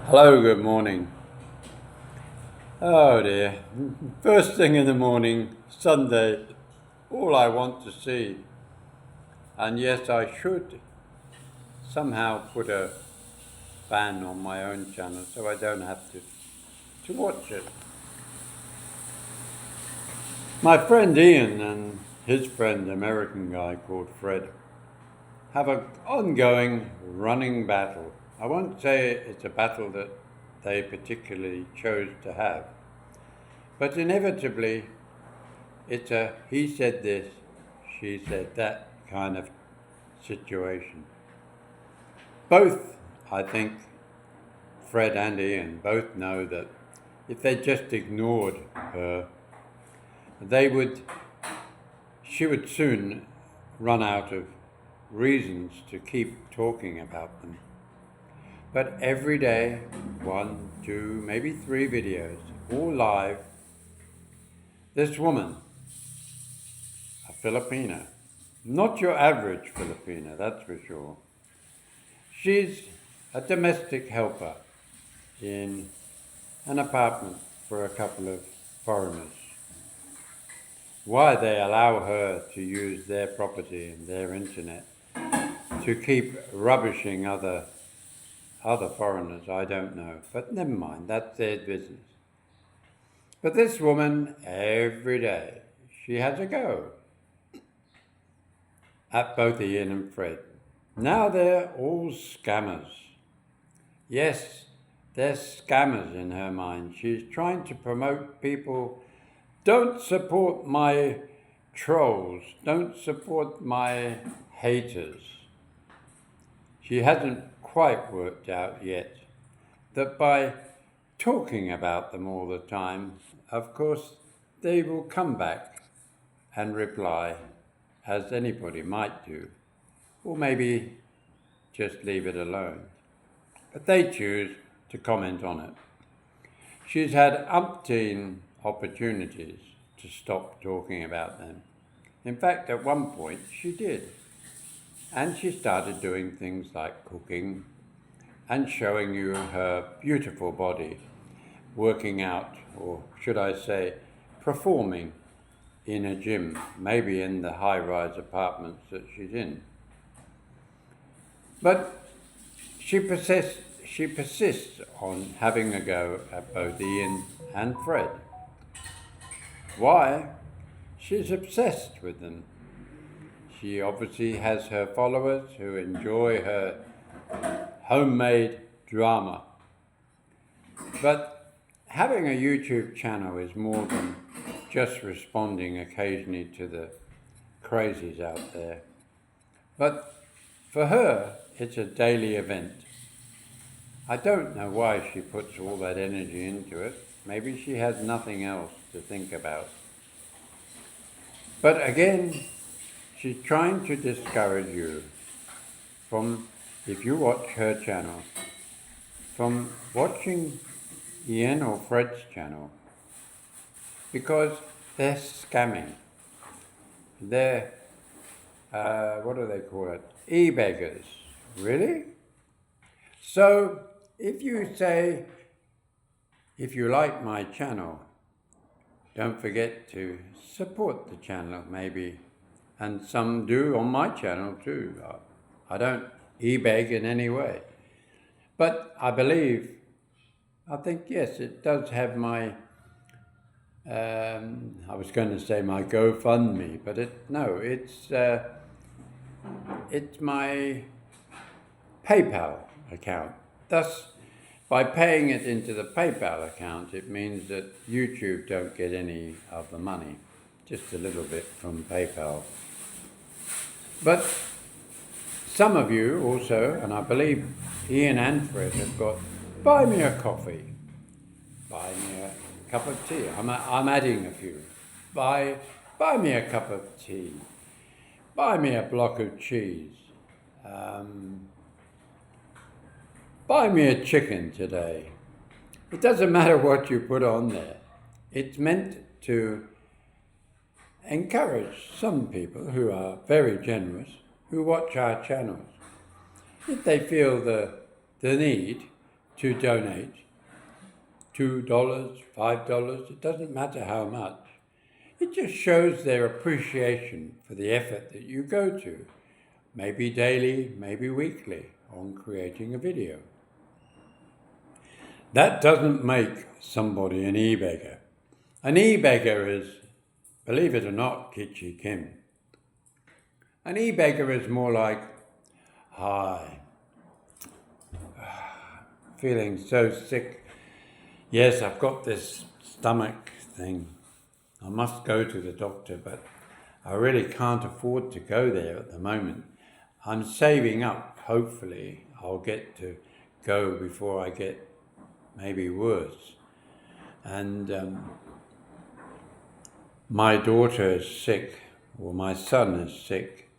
Hello, good morning. Oh dear. First thing in the morning, Sunday, all I want to see. And yes, I should somehow put a ban on my own channel so I don't have to watch it. My friend Ian and his friend, American guy called Fred, have an ongoing running battle. I won't say it's a battle that they particularly chose to have, but inevitably it's a he said this, she said that kind of situation. Both, I think, Fred and Ian both know that if they just ignored her, they would, she would soon run out of reasons to keep talking about them. But every day, 1, 2, maybe 3 videos, all live, this woman, a Filipina, not your average Filipina, that's for sure. She's a domestic helper in an apartment for a couple of foreigners. Why they allow her to use their property and their internet to keep rubbishing other foreigners, I don't know. But never mind, that's their business. But this woman, every day, she has a go at both Ian and Fred. Now they're all scammers. Yes, they're scammers in her mind. She's trying to promote people. Don't support my trolls. Don't support my haters. She hasn't quite worked out yet that by talking about them all the time, of course, they will come back and reply, as anybody might do, or maybe just leave it alone. But they choose to comment on it. She's had umpteen opportunities to stop talking about them. In fact, at one point she did. And she started doing things like cooking and showing you her beautiful body, working out, or should I say, performing in a gym, maybe in the high-rise apartments that she's in. But she persists on having a go at both Ian and Fred. Why? She's obsessed with them. She obviously has her followers who enjoy her homemade drama. But having a YouTube channel is more than just responding occasionally to the crazies out there. But for her, it's a daily event. I don't know why she puts all that energy into it. Maybe she has nothing else to think about. But again, she's trying to discourage you from, if you watch her channel, from watching Ian or Fred's channel, because they're scamming. They're, what do they call it? E-beggars. Really? So, if you say, if you like my channel, don't forget to support the channel, maybe. And some do on my channel too. I don't e-beg in any way. But I think, yes, it does have my, I was going to say my GoFundMe, but it's my PayPal account. Thus, by paying it into the PayPal account, it means that YouTube don't get any of the money, just a little bit from PayPal. But some of you also, and I believe Ian and Fred have got, buy me a coffee, buy me a cup of tea. I'm adding a few. Buy me a cup of tea. Buy me a block of cheese. Buy me a chicken today. It doesn't matter what you put on there. It's meant to encourage some people who are very generous, who watch our channels. If they feel the need to donate $2, $5, it doesn't matter how much. It just shows their appreciation for the effort that you go to, maybe daily, maybe weekly, on creating a video. That doesn't make somebody an e-beggar. An e-beggar is, believe it or not, Kitchie Kim, an e-beggar is more like, hi, feeling so sick. Yes, I've got this stomach thing. I must go to the doctor, but I really can't afford to go there at the moment. I'm saving up. Hopefully, I'll get to go before I get maybe worse. And my daughter is sick, or my son is sick,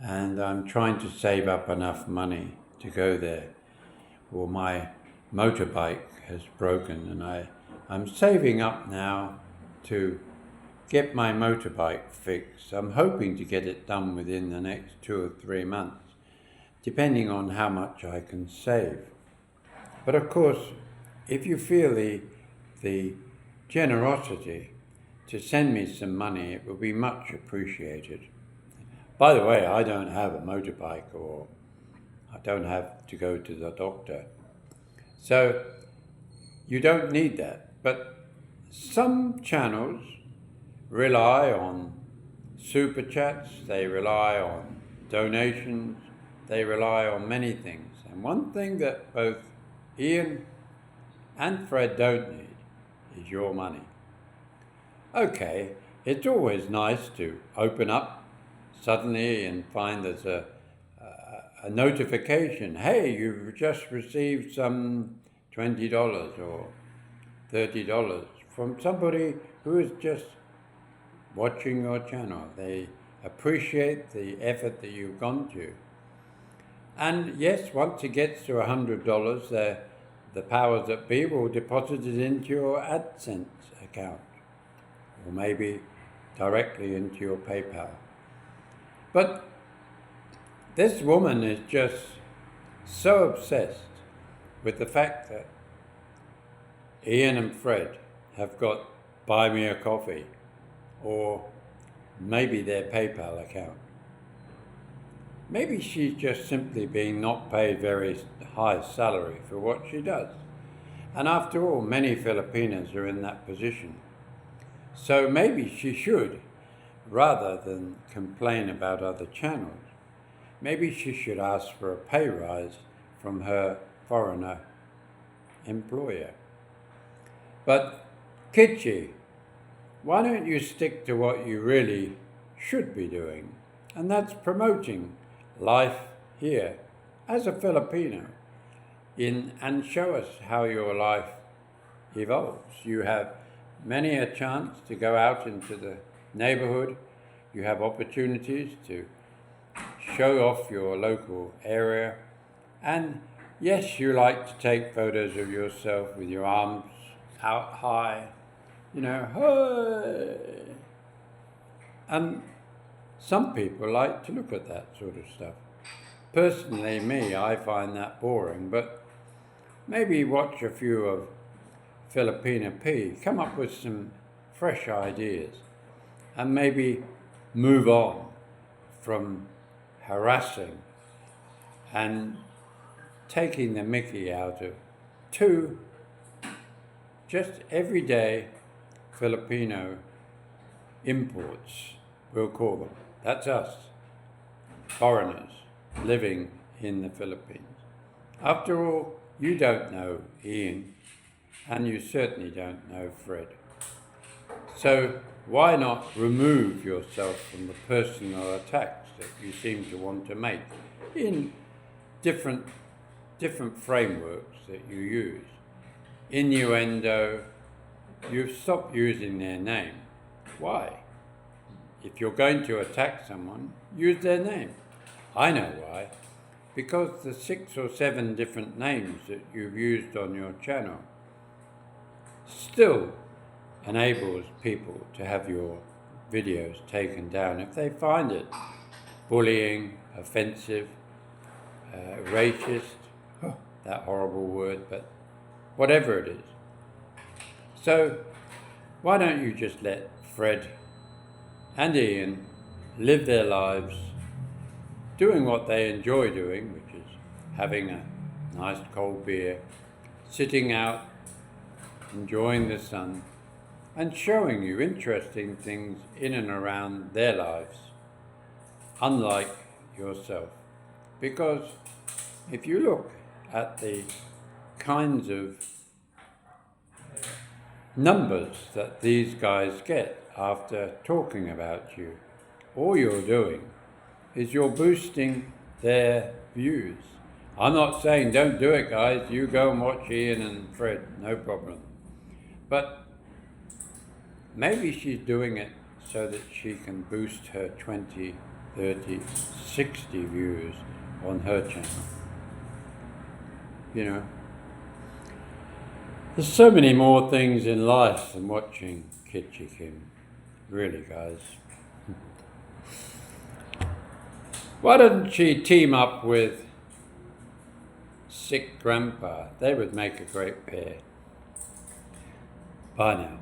and I'm trying to save up enough money to go there. Or my motorbike has broken, and I'm saving up now to get my motorbike fixed. I'm hoping to get it done within the next 2 or 3 months, depending on how much I can save. But of course, if you feel the generosity to send me some money, it will be much appreciated. By the way, I don't have a motorbike, or I don't have to go to the doctor. So you don't need that. But some channels rely on super chats, they rely on donations, they rely on many things. And one thing that both Ian and Fred don't need is your money. Okay, it's always nice to open up suddenly and find there's a notification. Hey, you've just received some $20 or $30 from somebody who is just watching your channel. They appreciate the effort that you've gone to. And yes, once it gets to $100, the powers that be will deposit it into your AdSense account, or maybe directly into your PayPal. But this woman is just so obsessed with the fact that Ian and Fred have got Buy Me a Coffee, or maybe their PayPal account. Maybe she's just simply being not paid very high salary for what she does. And after all, many Filipinas are in that position. So maybe she should, rather than complain about other channels, maybe she should ask for a pay rise from her foreigner employer. But Kitchie, why don't you stick to what you really should be doing? And that's promoting life here as a Filipino and show us how your life evolves. You have many a chance to go out into the neighborhood. You have opportunities to show off your local area. And yes, you like to take photos of yourself with your arms out high, hey. And some people like to look at that sort of stuff. Personally, I find that boring, but maybe watch a few of Filipina P, come up with some fresh ideas, and maybe move on from harassing and taking the mickey out of two just everyday Filipino imports, we'll call them. That's us, foreigners living in the Philippines. After all, you don't know Ian, and you certainly don't know Fred. So why not remove yourself from the personal attacks that you seem to want to make in different frameworks that you use? Innuendo, you've stopped using their name. Why? If you're going to attack someone, use their name. I know why. Because the 6 or 7 different names that you've used on your channel still enables people to have your videos taken down if they find it bullying, offensive, racist. that horrible word, but whatever it is. So why don't you just let Fred and Ian live their lives doing what they enjoy doing, which is having a nice cold beer, sitting out, enjoying the sun, and showing you interesting things in and around their lives, unlike yourself. Because if you look at the kinds of numbers that these guys get after talking about you, all you're doing is you're boosting their views. I'm not saying don't do it, guys. You go and watch Ian and Fred, no problem. But maybe she's doing it so that she can boost her 20, 30, 60 views on her channel. You know, there's so many more things in life than watching Kitchie Kim. Really, guys. Why doesn't she team up with Sick Grandpa? They would make a great pair. Bye now.